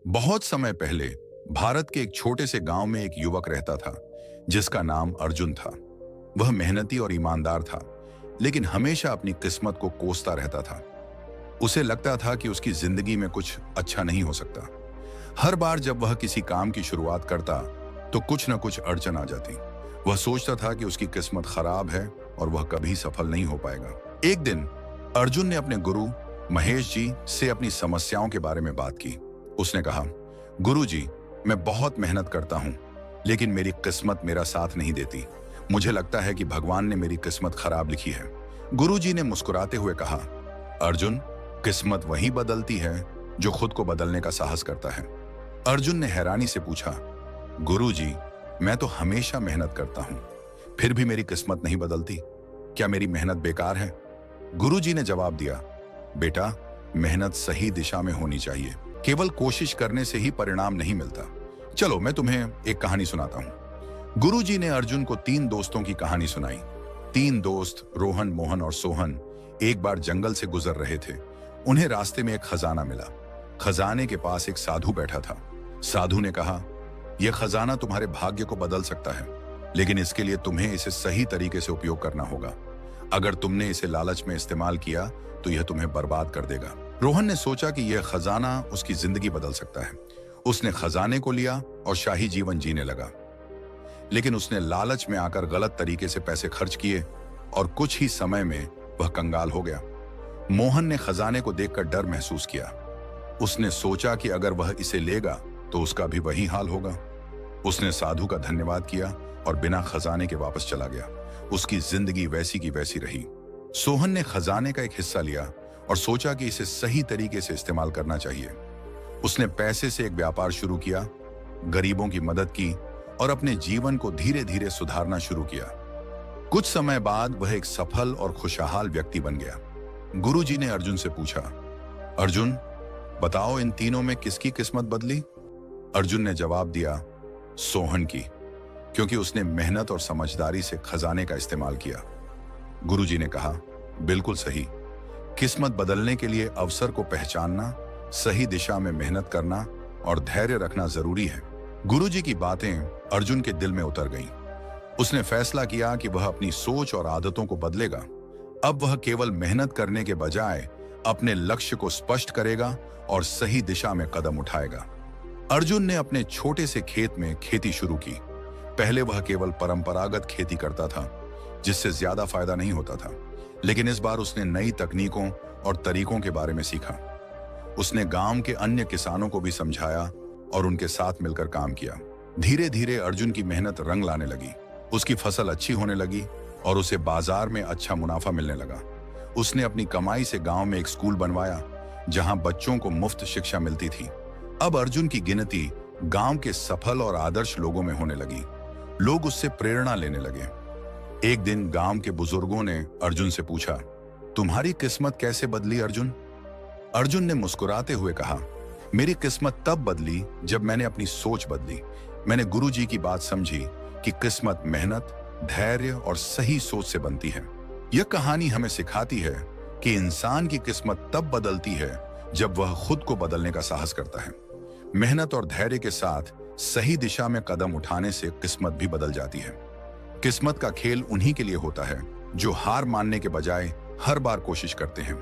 बहुत समय पहले भारत के एक छोटे से गांव में एक युवक रहता था जिसका नाम अर्जुन था। वह मेहनती और ईमानदार था, लेकिन हमेशा अपनी किस्मत को कोसता रहता था। उसे लगता था कि उसकी जिंदगी में कुछ अच्छा नहीं हो सकता। हर बार जब वह किसी काम की शुरुआत करता तो कुछ न कुछ अड़चन आ जाती। वह सोचता था कि उसकी किस्मत खराब है और वह कभी सफल नहीं हो पाएगा। एक दिन अर्जुन ने अपने गुरु महेश जी से अपनी समस्याओं के बारे में बात की। उसने कहा, गुरुजी, मैं बहुत मेहनत करता हूं, लेकिन मेरी किस्मत मेरा साथ नहीं देती। मुझे लगता है कि भगवान ने मेरी किस्मत खराब लिखी है। गुरुजी ने मुस्कुराते हुए कहा, अर्जुन, किस्मत वही बदलती है जो खुद को बदलने का साहस करता है। अर्जुन ने हैरानी से पूछा, गुरुजी, मैं तो हमेशा मेहनत करता हूं, फिर भी मेरी किस्मत नहीं बदलती। क्या मेरी मेहनत बेकार है? गुरुजी ने जवाब दिया, बेटा, मेहनत सही दिशा में होनी चाहिए। केवल कोशिश करने से ही परिणाम नहीं मिलता। चलो मैं तुम्हें एक कहानी सुनाता हूं। गुरुजी ने अर्जुन को 3 दोस्तों की कहानी सुनाई। 3 दोस्त रोहन, मोहन और सोहन एक बार जंगल से गुजर रहे थे। उन्हें रास्ते में एक खजाना मिला। खजाने के पास एक साधु बैठा था। साधु ने कहा, यह खजाना तुम्हारे भाग्य को बदल सकता है, लेकिन इसके लिए तुम्हें इसे सही तरीके से उपयोग करना होगा। अगर तुमने इसे लालच में इस्तेमाल किया तो यह तुम्हें बर्बाद कर देगा। रोहन ने सोचा कि यह खजाना उसकी जिंदगी बदल सकता है। उसने खजाने को लिया और शाही जीवन जीने लगा, लेकिन उसने लालच में आकर गलत तरीके से पैसे खर्च किए और कुछ ही समय में वह कंगाल हो गया। मोहन ने खजाने को देखकर डर महसूस किया। उसने सोचा कि अगर वह इसे लेगा तो उसका भी वही हाल होगा। उसने साधु का धन्यवाद किया और बिना खजाने के वापस चला गया। उसकी जिंदगी वैसी की वैसी रही। सोहन ने खजाने का एक हिस्सा लिया और सोचा कि इसे सही तरीके से इस्तेमाल करना चाहिए। उसने पैसे से एक व्यापार शुरू किया, गरीबों की मदद की और अपने जीवन को धीरे धीरे सुधारना शुरू किया। कुछ समय बाद वह एक सफल और खुशहाल व्यक्ति बन गया। गुरुजी ने अर्जुन से पूछा, अर्जुन, बताओ इन तीनों में किसकी किस्मत बदली? अर्जुन ने जवाब दिया, सोहन की, क्योंकि उसने मेहनत और समझदारी से खजाने का इस्तेमाल किया। गुरुजी ने कहा, बिल्कुल सही। किस्मत बदलने के लिए अवसर को पहचानना, सही दिशा में मेहनत करना और धैर्य रखना जरूरी है। गुरुजी की बातें अर्जुन के दिल में उतर गईं। उसने फैसला किया कि वह अपनी सोच और आदतों को बदलेगा। अब वह केवल मेहनत करने के बजाय अपने लक्ष्य को स्पष्ट करेगा और सही दिशा में कदम उठाएगा। अर्जुन ने अपने छोटे से खेत में खेती शुरू की। पहले वह केवल परंपरागत खेती करता था, जिससे ज्यादा फायदा नहीं होता था, लेकिन इस बार उसने नई तकनीकों और तरीकों के बारे में सीखा। उसने गांव के अन्य किसानों को भी समझाया और उनके साथ मिलकर काम किया। धीरे धीरे अर्जुन की मेहनत रंग लाने लगी। उसकी फसल अच्छी होने लगी और उसे बाजार में अच्छा मुनाफा मिलने लगा। उसने अपनी कमाई से गांव में एक स्कूल बनवाया, जहां बच्चों को मुफ्त शिक्षा मिलती थी। अब अर्जुन की गिनती गांव के सफल और आदर्श लोगों में होने लगी। लोग उससे प्रेरणा लेने लगे। एक दिन गांव के बुजुर्गों ने अर्जुन से पूछा, तुम्हारी किस्मत कैसे बदली अर्जुन? अर्जुन ने मुस्कुराते हुए कहा, मेरी किस्मत तब बदली जब मैंने अपनी सोच बदली। मैंने गुरुजी की बात समझी कि किस्मत मेहनत, धैर्य और सही सोच से बनती है। यह कहानी हमें सिखाती है कि इंसान की किस्मत तब बदलती है जब वह खुद को बदलने का साहस करता है। मेहनत और धैर्य के साथ सही दिशा में कदम उठाने से किस्मत भी बदल जाती है। किस्मत का खेल उन्हीं के लिए होता है जो हार मानने के बजाय हर बार कोशिश करते हैं।